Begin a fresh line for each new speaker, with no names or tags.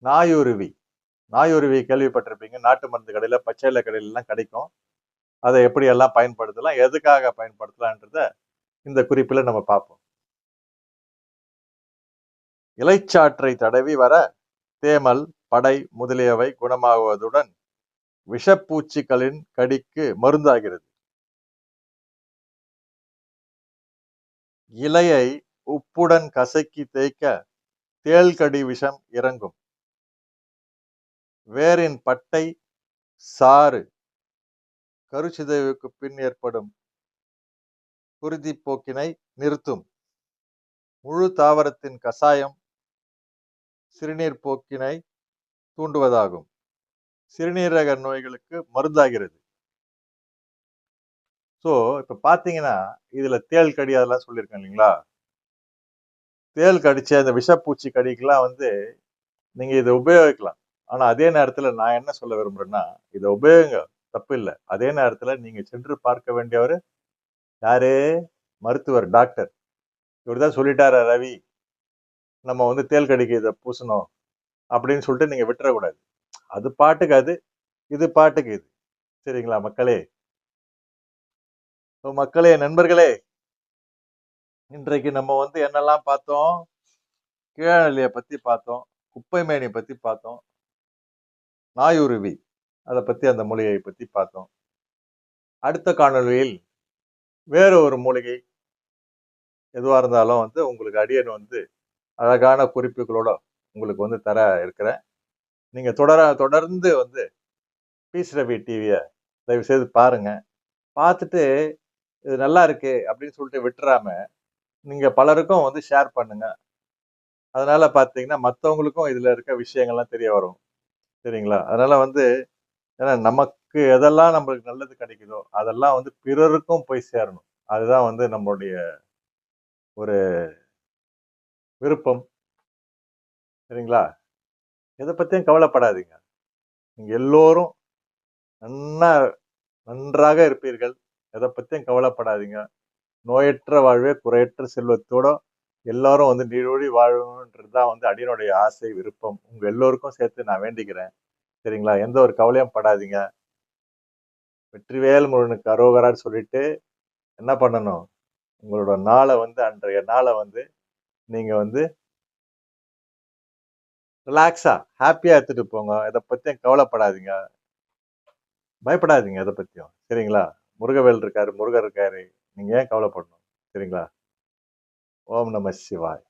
நாயுருவி. நாயுருவி கேள்விப்பட்டிருப்பீங்க. நாட்டு மருந்து கடையில, பச்சை இலை கடையிலலாம் கிடைக்கும். அதை எப்படியெல்லாம் பயன்படுத்தலாம், எதுக்காக பயன்படுத்தலான்றத இந்த குறிப்பில நம்ம பார்ப்போம். இலைச்சாற்றை தடவி வர தேமல், படை முதலியவை குணமாகுவதுடன் விஷப்பூச்சிகளின் கடிக்கு மருந்தாகிறது. இலையை உப்புடன் கசக்கி தேய்க்க தேள்கடி விஷம் இறங்கும். வேரின் பட்டை சாறு கருச்சிதைவுக்கு பின் ஏற்படும் குருதிப்போக்கினை நிறுத்தும். முழு தாவரத்தின் கசாயம் சிறுநீர் போக்கினை தூண்டுவதாகும். சிறுநீரக நோய்களுக்கு மருந்தாகிறது. ஸோ இப்ப பாத்தீங்கன்னா இதுல தேள் கடி அதெல்லாம் சொல்லியிருக்கேன் இல்லைங்களா? தேள் கடிச்ச அந்த விஷப்பூச்சி கடிக்கெல்லாம் நீங்க இதை உபயோகிக்கலாம். ஆனா அதே நேரத்துல நான் என்ன சொல்ல விரும்புறேன்னா, இதை உபயோகிங்க, தப்பு இல்லை. அதே நேரத்துல நீங்க சென்று பார்க்க வேண்டியவர் யாரு? மருத்துவர், டாக்டர். இவர்தான் சொல்லிட்டாரா ரவி, நம்ம தேள் கடிக்கு இதை பூசணும் அப்படின்னு சொல்லிட்டு நீங்க விட்டுறக்கூடாது. அது பாட்டுக்கு அது, இது பாட்டுக்கு இது. சரிங்களா மக்களே? மக்களே, நண்பர்களே, இன்றைக்கு நம்ம என்னெல்லாம் பார்த்தோம்? கீழாநெல்லியை பத்தி பார்த்தோம், குப்பை மேனி பத்தி பார்த்தோம், நாயுருவி அதை பத்தி, அந்த மூலிகையை பத்தி பார்த்தோம். அடுத்த காணொலியில் வேற ஒரு மூலிகை எதுவா இருந்தாலும் உங்களுக்கு அடியன் அழகான குறிப்புகளோட உங்களுக்கு தர இருக்கிறேன். நீங்க தொடர்ந்து பீஸ் ரவி டிவியை தயவு செய்து பாருங்க. பார்த்துட்டு இது நல்லா இருக்கு அப்படின்னு சொல்லிட்டு விட்டுறாம நீங்க பலருக்கும் ஷேர் பண்ணுங்க. அதனால பாத்தீங்கன்னா மற்றவங்களுக்கும் இதுல இருக்க விஷயங்கள்லாம் தெரிய வரும். சரிங்களா? அதனால ஏன்னா நமக்கு எதெல்லாம் நம்மளுக்கு நல்லது கிடைக்குதோ அதெல்லாம் பிறருக்கும் போய் சேரணும். அதுதான் நம்மளுடைய ஒரு விருப்பம். சரிங்களா? எதை பத்தியும் கவலைப்படாதீங்க. நீங்க எல்லோரும் நன்றாக இருப்பீர்கள். எதை பத்தியும் கவலைப்படாதீங்க. நோயற்ற வாழ்வே குறையற்ற செல்வத்தோட எல்லாரும் நீடோடி வாழணும்ன்றதுதான் அடியனுடைய ஆசை, விருப்பம். உங்க எல்லோருக்கும் சேர்த்து நான் வேண்டிக்கிறேன். சரிங்களா? எந்த ஒரு கவலையும் படாதீங்க. வெற்றிவேல் முருகனுக்கு அரோகரான்னு சொல்லிட்டு என்ன பண்ணணும்? உங்களோட நாளை அன்றைய நாளை நீங்க ரிலாக்ஸா, ஹாப்பியா எடுத்துட்டு போங்க. எதை பத்தியும் கவலைப்படாதீங்க, பயப்படாதீங்க எதை பத்தியும். சரிங்களா? முருகவேல் இருக்காரு, முருகர் இருக்காரு. நீங்க ஏன் கவலைப்படணும்? சரிங்களா? ஓம் நம சிவாய்.